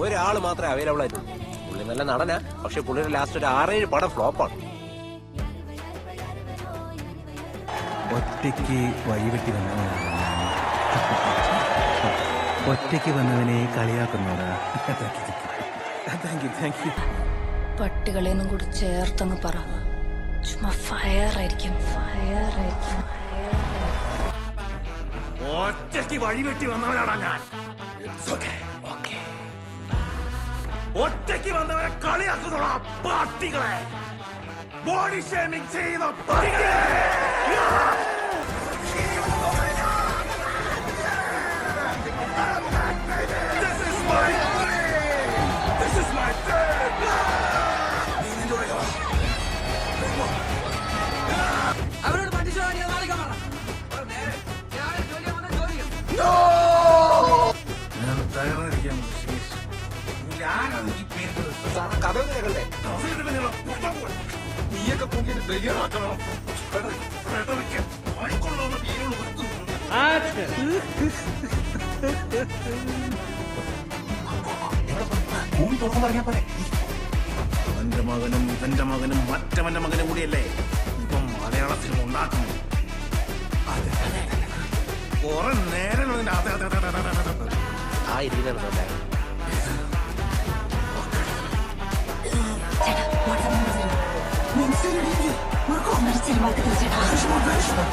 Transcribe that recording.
ഒരാള് മാത്രമേ അവൈലബിൾ ആയിട്ടുള്ളൂ. പുള്ളി നല്ല നടനാ, പക്ഷെ പുള്ളിയുടെ ലാസ്റ്റ് ഒരു 6-7 പടം ഫ്ലോപ്പാണ്. ഒറ്റയ്ക്ക് വഴിവെട്ടി വന്നവനാണ്. ഒറ്റയ്ക്ക് വന്നവനെ കളിയാക്കുന്നവരാ. Thank you. പട്ടികളെയൊന്നും കൂടി ചേർത്തങ്ങ് പറ. ചുമ്മാ ഫയർ ആയിരിക്കും. ഒറ്റയ്ക്ക് വഴിവെട്ടി വന്നവനാണ് ഞാൻ. ഒറ്റയ്ക്ക് വന്നവരെ കളിയാക്കുന്നോളാ പാർട്ടികളെ. ബോഡി ഷേമിംഗ് ചെയ്യുന്ന പട്ടികളെ. അവരോട് തയ്യാറായിരിക്കാം. കഥ കേൾക്കണ്ടേ? നീയൊക്കെ പൊങ്ങിട്ട് തയ്യാറാക്കണം. തന്റെ മകനും മറ്റവന്റെ മകനും കൂടിയല്ലേ ഇപ്പം മലയാളത്തിൽ ഉണ്ടാക്കുന്നു. കുറെ നേരം ആ ഇരിക്കുന്നുണ്ടോ? ചേട്ടാ